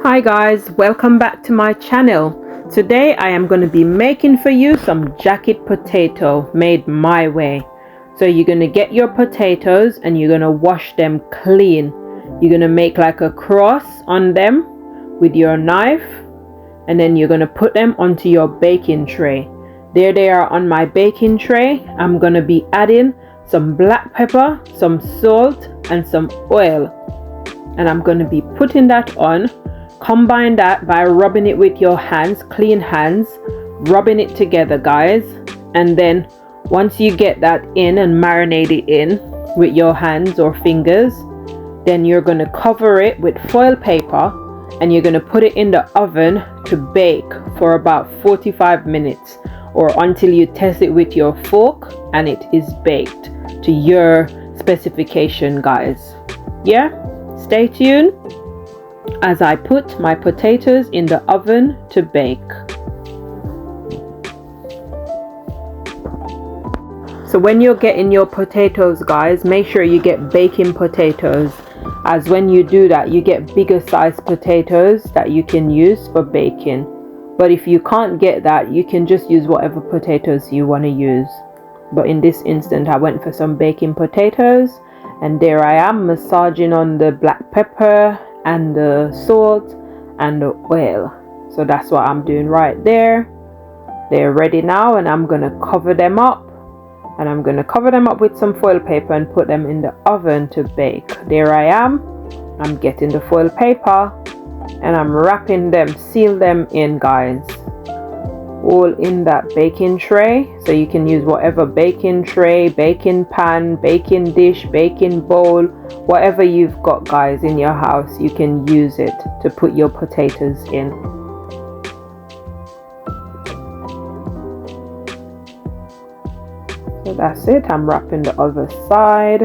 Hi guys, welcome back to my channel. Today I am going to be making for you some jacket potato made my way. So you're going to get your potatoes and you're going to wash them clean. You're going to make like a cross on them with your knife, and then you're going to put them onto your baking tray. There they are on my baking tray. I'm going to be adding some black pepper, some salt and some oil, and I'm going to be putting that on. Combine that by rubbing it with your hands, clean hands, rubbing it together guys. And then once you get that in and marinate it in with your hands or fingers, then you're going to cover it with foil paper and you're going to put it in the oven to bake for about 45 minutes or until you test it with your fork and it is baked to your specification guys. Yeah, stay tuned as I put my potatoes in the oven to bake. So when you're getting your potatoes guys, make sure you get baking potatoes, as when you do that you get bigger sized potatoes that you can use for baking. But if you can't get that, you can just use whatever potatoes you want to use. But in this instance I went for some baking potatoes, and there I am massaging on the black pepper and the salt and the oil. So that's what I'm doing right there. They're ready now, and I'm gonna cover them up, and I'm gonna cover them up with some foil paper and put them in the oven to bake. There I am. I'm getting the foil paper and I'm wrapping them, seal them in guys, all in that baking tray. So you can use whatever baking tray, baking pan, baking dish, baking bowl, whatever you've got guys in your house, you can use it to put your potatoes in. So that's it. I'm wrapping the other side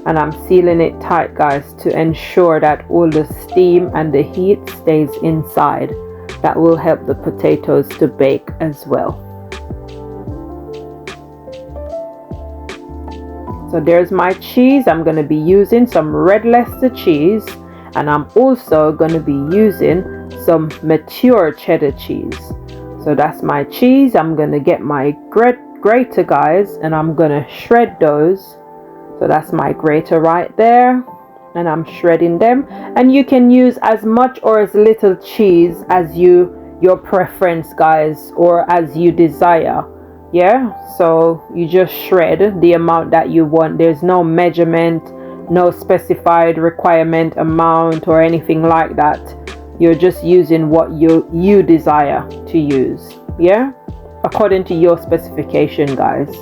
and I'm sealing it tight guys to ensure that all the steam and the heat stays inside. That will help the potatoes to bake as well. So there's my cheese. I'm going to be using some red Leicester cheese, and I'm also going to be using some mature cheddar cheese. So that's my cheese. I'm going to get my grater guys, and I'm going to shred those. So that's my grater right there, and I'm shredding them. And you can use as much or as little cheese as your preference guys, or as you desire. Yeah, so you just shred the amount that you want. There's no measurement, no specified requirement amount or anything like that. You're just using what you desire to use, yeah, according to your specification guys.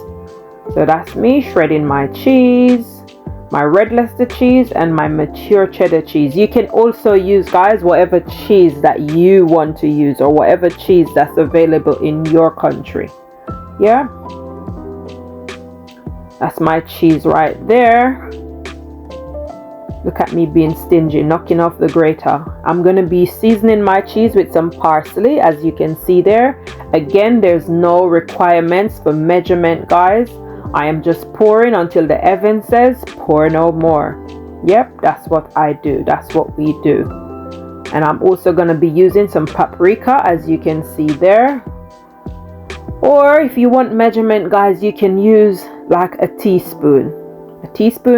So that's me shredding my cheese, my red Leicester cheese and my mature cheddar cheese. You can also use guys whatever cheese that you want to use, or whatever cheese that's available in your country. Yeah, that's my cheese right there. Look at me being stingy, knocking off the grater. I'm going to be seasoning my cheese with some parsley, as you can see there. Again, there's no requirements for measurement guys. I am just pouring until the oven says pour no more. Yep, that's what I do. That's what we do. And I'm also going to be using some paprika, as you can see there. Or if you want measurement guys, you can use like a teaspoon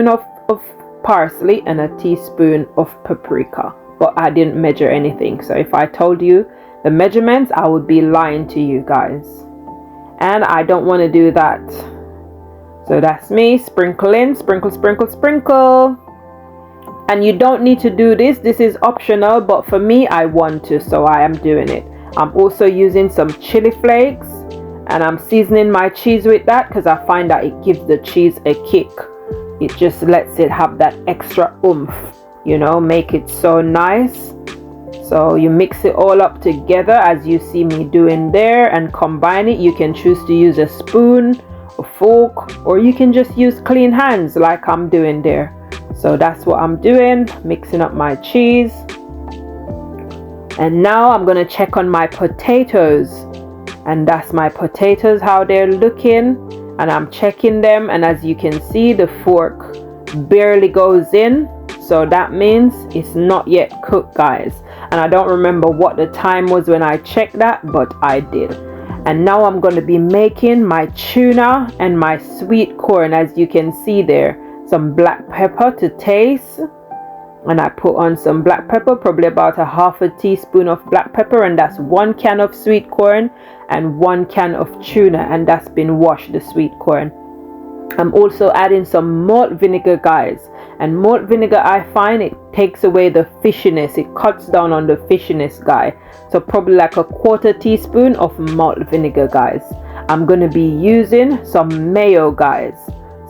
of parsley and a teaspoon of paprika. But I didn't measure anything, so if I told you the measurements I would be lying to you guys, and I don't want to do that. So that's me sprinkling, sprinkle, sprinkle, sprinkle. And you don't need to do this. This is optional, but for me, I want to, so I am doing it. I'm also using some chili flakes, and I'm seasoning my cheese with that because I find that it gives the cheese a kick. It just lets it have that extra oomph, you know, make it so nice. So you mix it all up together as you see me doing there and combine it. You can choose to use a spoon, a fork, or you can just use clean hands like I'm doing there. So that's what I'm doing, mixing up my cheese. And now I'm going to check on my potatoes, and that's my potatoes, how they're looking, and I'm checking them, and as you can see the fork barely goes in, so that means it's not yet cooked guys. and I don't remember what the time was when I checked that, but I did. And now I'm going to be making my tuna and my sweet corn. As you can see there, some black pepper to taste, and I put on some black pepper, probably about a half a teaspoon of black pepper, and that's 1 can of sweet corn and 1 can of tuna, and that's been washed, the sweet corn. I'm also adding some malt vinegar, guys, and malt vinegar, I find it takes away the fishiness, it cuts down on the fishiness, guy. So probably like a 1/4 teaspoon of malt vinegar, guys. I'm going to be using some mayo, guys.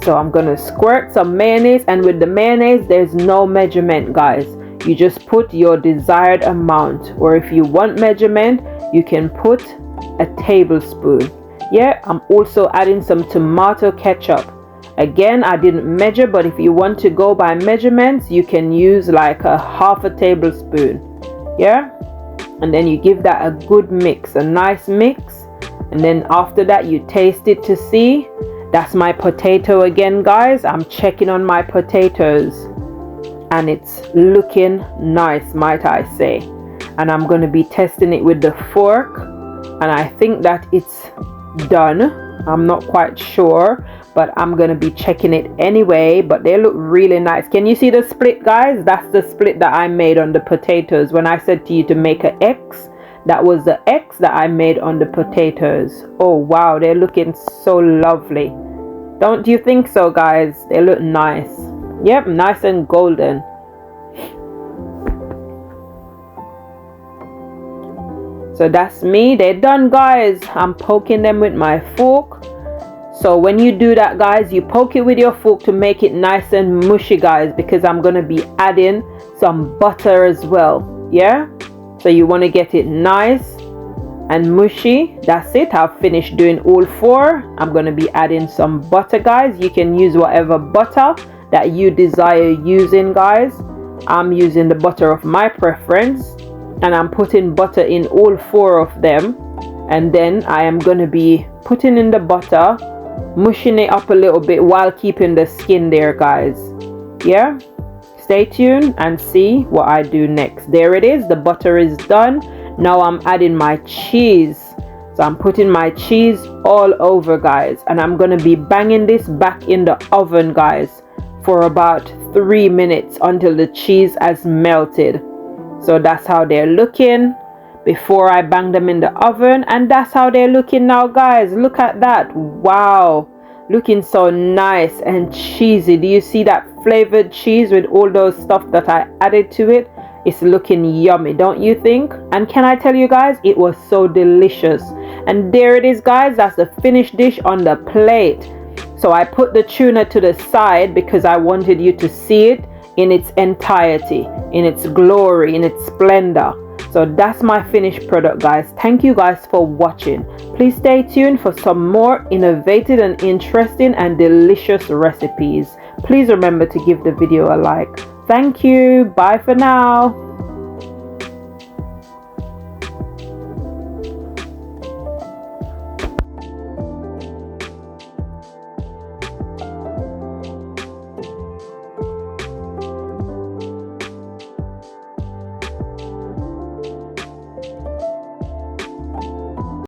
So I'm going to squirt some mayonnaise, and with the mayonnaise there's no measurement, guys. You just put your desired amount, or if you want measurement you can put a tablespoon. Yeah, I'm also adding some tomato ketchup. Again, I didn't measure, but if you want to go by measurements you can use like a half a tablespoon. Yeah, and then you give that a good mix, a nice mix, and then after that you taste it to see. That's my potato again, guys. I'm checking on my potatoes and it's looking nice, might I say. And I'm going to be testing it with the fork, and I think that it's done. I'm not quite sure, but I'm going to be checking it anyway. But they look really nice. Can you see the split, guys? That's the split that I made on the potatoes. When I said to you to make an X, that was the X that I made on the potatoes. Oh wow, they're looking so lovely. Don't you think so, guys? They look nice. Yep, nice and golden. So that's me. They're done, guys. I'm poking them with my fork. So when you do that, guys, you poke it with your fork to make it nice and mushy, guys, because I'm going to be adding some butter as well. Yeah, so you want to get it nice and mushy. That's it. I've finished doing all 4. I'm going to be adding some butter, guys. You can use whatever butter that you desire using, guys. I'm using the butter of my preference, and I'm putting butter in all 4 of them. And then I am going to be putting in the butter, mushing it up a little bit while keeping the skin there, guys. Yeah, stay tuned and see what I do next. There it is. The butter is done. Now I'm adding my cheese. So I'm putting my cheese all over, guys, and I'm going to be banging this back in the oven, guys, for about 3 minutes until the cheese has melted. So that's how they're looking before I bang them in the oven, and that's how they're looking now, guys. Look at that. Wow, looking so nice and cheesy. Do you see that flavored cheese with all those stuff that I added to it? It's looking yummy, don't you think? And can I tell you guys, it was so delicious. And there it is, guys. That's the finished dish on the plate. So I put the tuna to the side because I wanted you to see it in its entirety, in its glory, in its splendor. So that's my finished product, guys. Thank you guys for watching. Please stay tuned for some more innovative and interesting and delicious recipes. Please remember to give the video a like. Thank you. Bye for now.